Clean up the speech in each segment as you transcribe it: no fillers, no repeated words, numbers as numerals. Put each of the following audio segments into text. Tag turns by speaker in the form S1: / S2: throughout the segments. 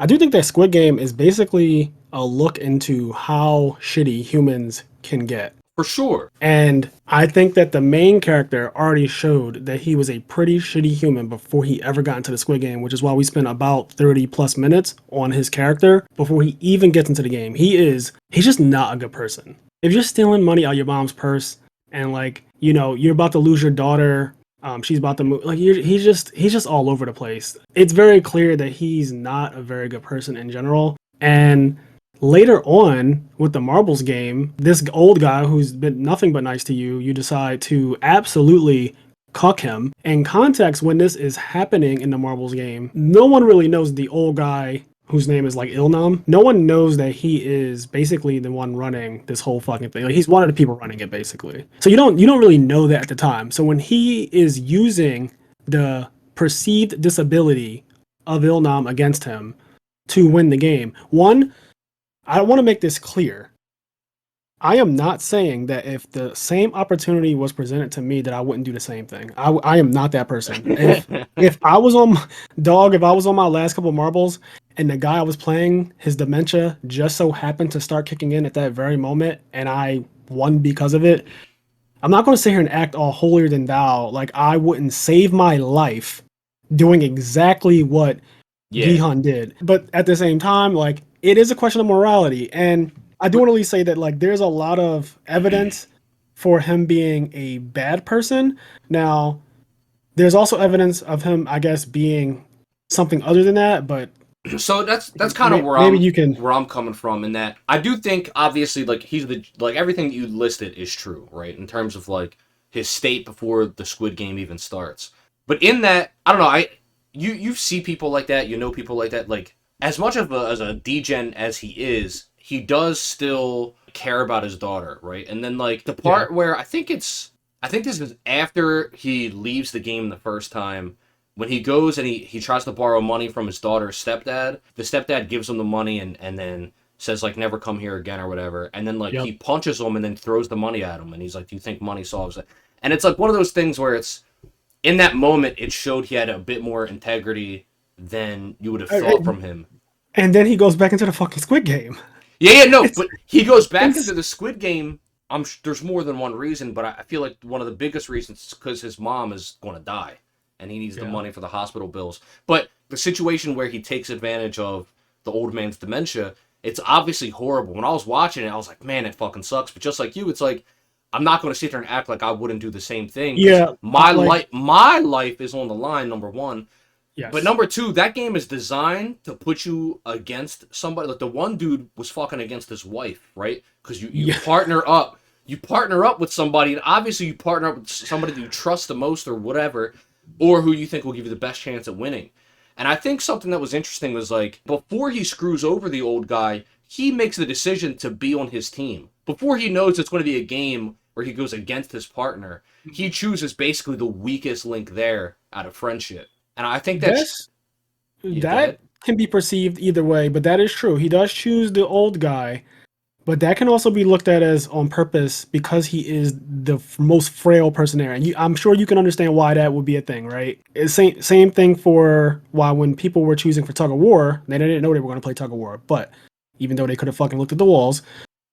S1: I do think that Squid Game is basically a look into how shitty humans can get.
S2: For sure.
S1: And I think that the main character already showed that he was a pretty shitty human before he ever got into the Squid Game, which is why we spent about 30 plus minutes on his character before he even gets into the game. He's just not a good person. If you're stealing money out of your mom's purse and like, you know, you're about to lose your daughter, she's about to move, like he's just all over the place. It's very clear that he's not a very good person in general. And later on with the marbles game, this old guy who's been nothing but nice to you, you decide to absolutely cuck him. In context, when this is happening in the marbles game, no one really knows the old guy whose name is like Ilnam. No one knows that he is basically the one running this whole fucking thing. Like he's one of the people running it basically. So you don't really know that at the time. So when he is using the perceived disability of Ilnam against him to win the game, one, I want to make this clear. I am not saying that if the same opportunity was presented to me that I wouldn't do the same thing. I am not that person. If I was on if I was on my last couple of marbles and the guy I was playing, his dementia just so happened to start kicking in at that very moment and I won because of it, I'm not going to sit here and act all holier than thou like I wouldn't save my life doing exactly what Gihan did. But at the same time, like, it is a question of morality. And I do want to say that, like, there's a lot of evidence for him being a bad person. Now, there's also evidence of him, I guess, being something other than that, but
S2: so that's kind of where I'm coming from, in that I do think obviously like he's like everything that you listed is true, right? In terms of like his state before the Squid Game even starts. But in that, I don't know, you see people like that, you know people like that, like as much of as a degen as he is, he does still care about his daughter, right? And then like the part where I think this is after he leaves the game the first time, when he goes and he tries to borrow money from his daughter's stepdad. The stepdad gives him the money and then says like never come here again or whatever, and then like he punches him and then throws the money at him and he's like, do you think money solves it? And it's like one of those things where it's in that moment it showed he had a bit more integrity than you would have thought from him.
S1: And then he goes back into the fucking Squid Game.
S2: But he goes back into the Squid Game. There's more than one reason, but I feel like one of the biggest reasons is because his mom is going to die and he needs the money for the hospital bills. But the situation where he takes advantage of the old man's dementia, it's obviously horrible. When I was watching it, I was like, man, it fucking sucks. But just like you, it's like, I'm not going to sit there and act like I wouldn't do the same thing.
S1: Yeah.
S2: My life is on the line, number one. Yes. But number two, that game is designed to put you against somebody. Like the one dude was fucking against his wife, right? Because you partner up. You partner up with somebody, and obviously you partner up with somebody that you trust the most or whatever, or who you think will give you the best chance at winning. And I think something that was interesting was like, before he screws over the old guy, he makes the decision to be on his team. Before he knows it's going to be a game where he goes against his partner, he chooses basically the weakest link there out of friendship. And I think that
S1: can be perceived either way, but that is true. He does choose the old guy, but that can also be looked at as on purpose because he is the most frail person there. And I'm sure you can understand why that would be a thing, right? It's same thing for why when people were choosing for tug of war, they didn't know they were going to play tug of war. But even though they could have fucking looked at the walls,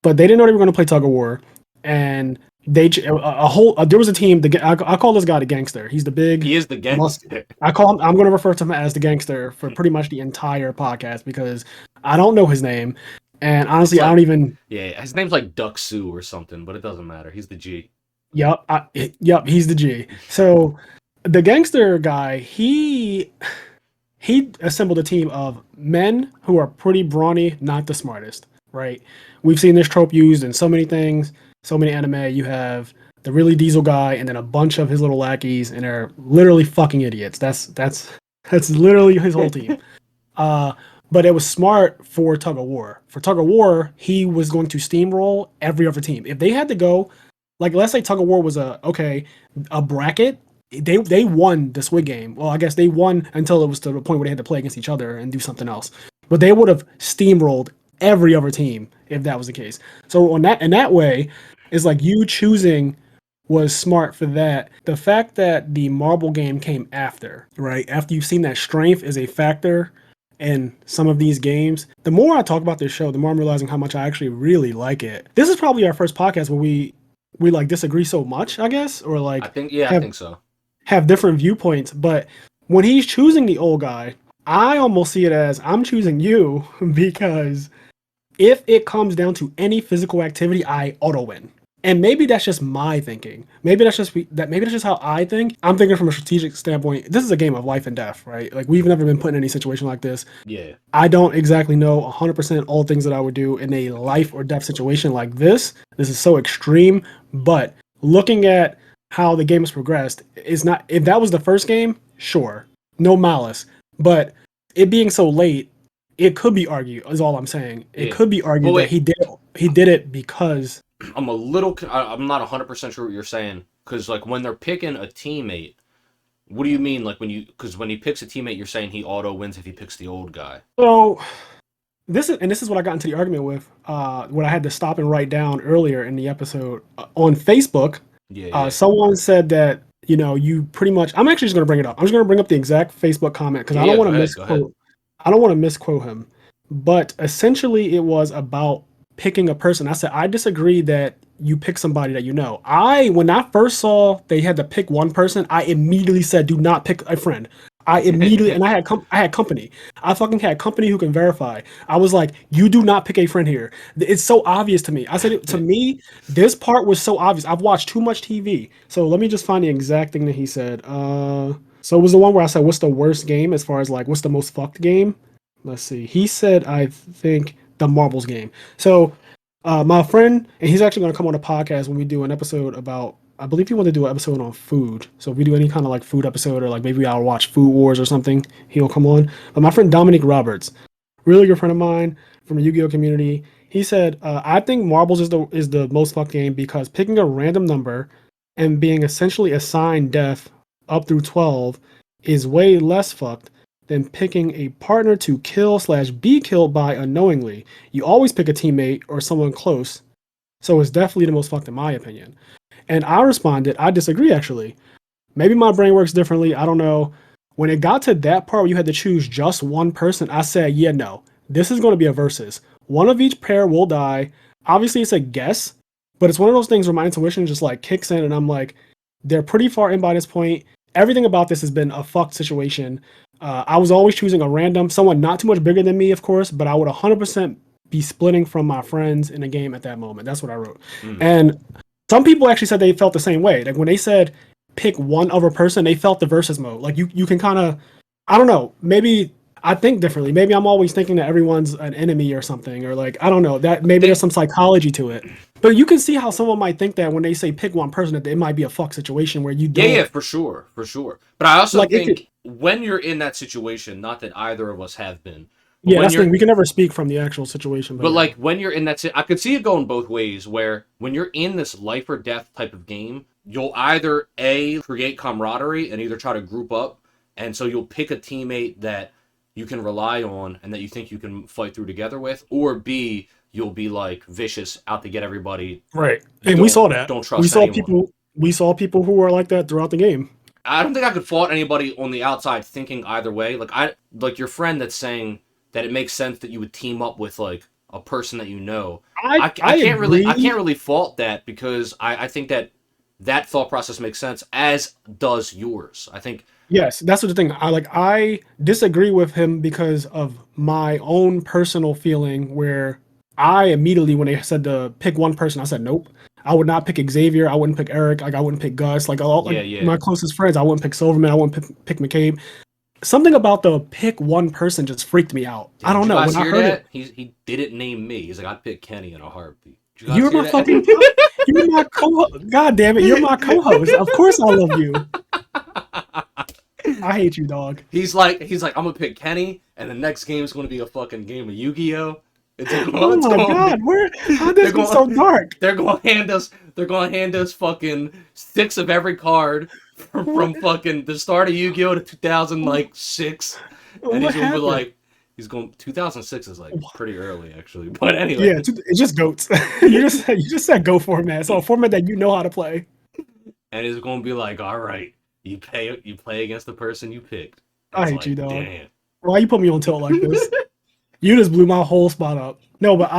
S1: but they didn't know they were going to play tug of war, and there was a team. I call this guy the gangster. He is the gangster. I'm going to refer to him as the gangster for pretty much the entire podcast because I don't know his name, and honestly, I don't even.
S2: Yeah, his name's like Duck Sue or something, but it doesn't matter. He's the G.
S1: Yep, he's the G. So the gangster guy, he assembled a team of men who are pretty brawny, not the smartest, right? We've seen this trope used in so many things. So many anime, you have the really diesel guy and then a bunch of his little lackeys, and they're literally fucking idiots. That's literally his whole team. But it was smart for tug of war. For tug of war, he was going to steamroll every other team. If they had to go, like let's say tug of war was a bracket, they won the Squid Game. Well, I guess they won until it was to the point where they had to play against each other and do something else. But they would have steamrolled every other team if that was the case. So in that way, it's like you choosing was smart for that. The fact that the marble game came after, right? After you've seen that strength is a factor in some of these games. The more I talk about this show, the more I'm realizing how much I actually really like it. This is probably our first podcast where we like disagree so much, I guess, or like
S2: I think so.
S1: Have different viewpoints. But when he's choosing the old guy, I almost see it as I'm choosing you because if it comes down to any physical activity, I auto win. And maybe that's just my thinking. Maybe that's just how I think. I'm thinking from a strategic standpoint. This is a game of life and death, right? Like we've never been put in any situation like this.
S2: Yeah.
S1: I don't exactly know 100% all things that I would do in a life or death situation like this. This is so extreme. But looking at how the game has progressed, is not. If that was the first game, sure, no malice. But it being so late, it could be argued. Is all I'm saying. It could be argued that he did it because.
S2: I'm not 100% sure what you're saying, because like when they're picking a teammate, what do you mean? Like when he picks a teammate, you're saying he auto wins if he picks the old guy.
S1: So this is what I got into the argument with. What I had to stop and write down earlier in the episode on Facebook.
S2: Yeah.
S1: Someone said that you pretty much. I'm actually just going to bring it up. I'm just going to bring up the exact Facebook comment because I don't want to misquote. I don't want to misquote him, but essentially it was about picking a person. I said I disagree that you pick somebody that you know. When I first saw they had to pick one person, I immediately said do not pick a friend. I immediately and I had company. I fucking had company who can verify. I was like, you do not pick a friend here. It's so obvious to me. I said to me, this part was so obvious. I've watched too much TV. So let me just find the exact thing that he said. So it was the one where I said, what's the worst game as far as like what's the most fucked game? Let's see. He said, I think the marbles game. So my friend, and he's actually going to come on the podcast when we do an episode about, I believe he wanted to do an episode on food. So if we do any kind of like food episode or like maybe I'll watch Food Wars or something, he'll come on. But my friend Dominic Roberts, really good friend of mine from the Yu-Gi-Oh community, he said, I think marbles is the most fucked game because picking a random number and being essentially assigned death up through 12 is way less fucked than picking a partner to kill/be killed by unknowingly. You always pick a teammate or someone close, so it's definitely the most fucked in my opinion. And I responded, I disagree actually. Maybe my brain works differently, I don't know. When it got to that part where you had to choose just one person, I said, yeah, no. This is going to be a versus. One of each pair will die. Obviously, it's a guess, but it's one of those things where my intuition just like kicks in and I'm like, they're pretty far in by this point. Everything about this has been a fucked situation. I was always choosing a random, someone not too much bigger than me, of course, but I would 100% be splitting from my friends in a game at that moment. That's what I wrote. And some people actually said they felt the same way. Like when they said pick one other person, they felt the versus mode. Like you can kind of, I don't know, maybe I think differently. Maybe I'm always thinking that everyone's an enemy or something, or like, I don't know, that maybe there's some psychology to it. But you can see how someone might think that when they say pick one person, that it might be a fuck situation where you don't.
S2: Yeah, for sure. But I also like think when you're in that situation, not that either of us have been.
S1: Yeah, that's the thing. We can never speak from the actual situation.
S2: But like when you're in that, I could see it going both ways. Where when you're in this life or death type of game, you'll either create camaraderie and either try to group up, and so you'll pick a teammate that you can rely on and that you think you can fight through together with, or B, you'll be like vicious out to get everybody.
S1: Right, and we saw that.
S2: Don't trust anyone.
S1: We saw people who were like that throughout the game.
S2: I don't think I could fault anybody on the outside thinking either way. Like your friend that's saying that it makes sense that you would team up with like a person that you know. I can't really fault that because I think that thought process makes sense, as does yours. I think.
S1: Yes, that's what the thing. I disagree with him because of my own personal feeling where I immediately, when they said to pick one person, I said, nope. I would not pick Xavier. I wouldn't pick Eric. Like I wouldn't pick Gus. Like my closest friends, I wouldn't pick Silverman. I wouldn't pick McCabe. Something about the pick one person just freaked me out. I don't know.
S2: When I heard it, he didn't name me. He's like, I'd pick Kenny in a heartbeat.
S1: You're my fucking. You're my co-host. God damn it! You're my co-host. Of course I love you. I hate you, dog.
S2: He's like, I'm gonna pick Kenny, and the next game is gonna be a fucking game of Yu-Gi-Oh.
S1: Oh my god! How did this be so dark?
S2: They're gonna hand us fucking 6 of every card from fucking the start of Yu-Gi-Oh to 2006, and he's gonna be like, 2006 is like pretty early actually, but anyway.
S1: Yeah, it's just goats. you just said go format. So a format that you know how to play.
S2: And he's gonna be like, all right, you play against the person you picked.
S1: I hate you, dog.
S2: Damn.
S1: Why you put me on tilt like this? You just blew my whole spot up. No, but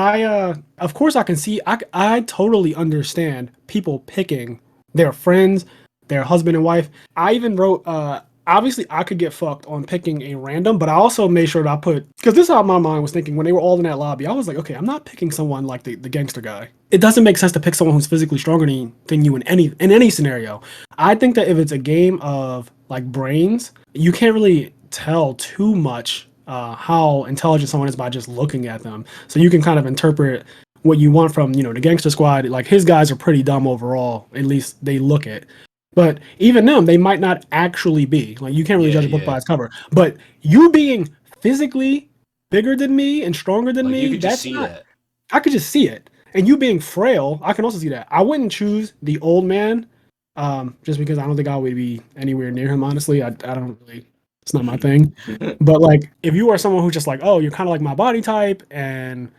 S1: of course I can see, I totally understand people picking their friends, their husband and wife. I even wrote, obviously I could get fucked on picking a random, but I also made sure that I put, because this is how my mind was thinking when they were all in that lobby. I was like, okay, I'm not picking someone like the gangster guy. It doesn't make sense to pick someone who's physically stronger than you in any scenario. I think that if it's a game of like brains, you can't really tell too much how intelligent someone is by just looking at them. So you can kind of interpret what you want from, the gangster squad. Like his guys are pretty dumb overall, at least they look it. But even them, they might not actually be. Like you can't really judge a book by its cover. But you being physically bigger than me and stronger than me,
S2: you could just see that.
S1: I could just see it. And you being frail, I can also see that. I wouldn't choose the old man, just because I don't think I would be anywhere near him. Honestly, I don't really. It's not my thing. But like, if you are someone who's just like, oh, you're kind of like my body type, and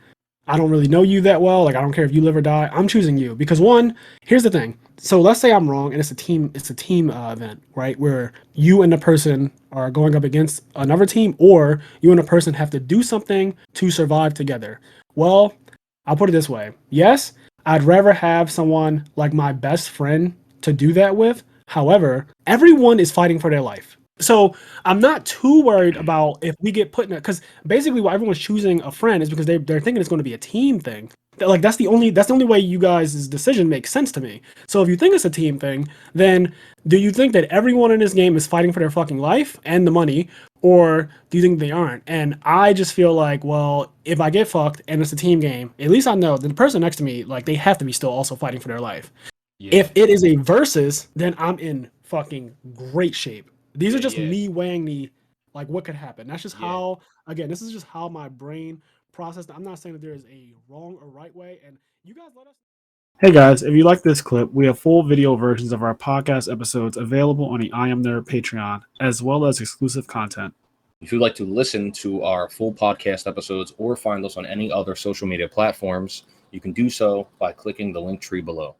S1: I don't really know you that well. Like, I don't care if you live or die. I'm choosing you because one. Here's the thing. So let's say I'm wrong, and it's a team. It's a team event, right? Where you and the person are going up against another team, or you and a person have to do something to survive together. Well, I'll put it this way. Yes, I'd rather have someone like my best friend to do that with. However, everyone is fighting for their life. So I'm not too worried about if we get put in it, because basically why everyone's choosing a friend is because they're thinking it's going to be a team thing. Like that's the only way you guys' decision makes sense to me. So if you think it's a team thing, then do you think that everyone in this game is fighting for their fucking life and the money, or do you think they aren't? And I just feel like, well, if I get fucked and it's a team game, at least I know that the person next to me, like they have to be still also fighting for their life. Yeah. If it is a versus, then I'm in fucking great shape. These are just me weighing like what could happen. That's just how, again, this is just how my brain processed. I'm not saying that there is a wrong or right way. And you guys let us. Hey guys, if you like this clip, we have full video versions of our podcast episodes available on the IMNerd Patreon, as well as exclusive content.
S2: If you'd like to listen to our full podcast episodes or find us on any other social media platforms, you can do so by clicking the link tree below.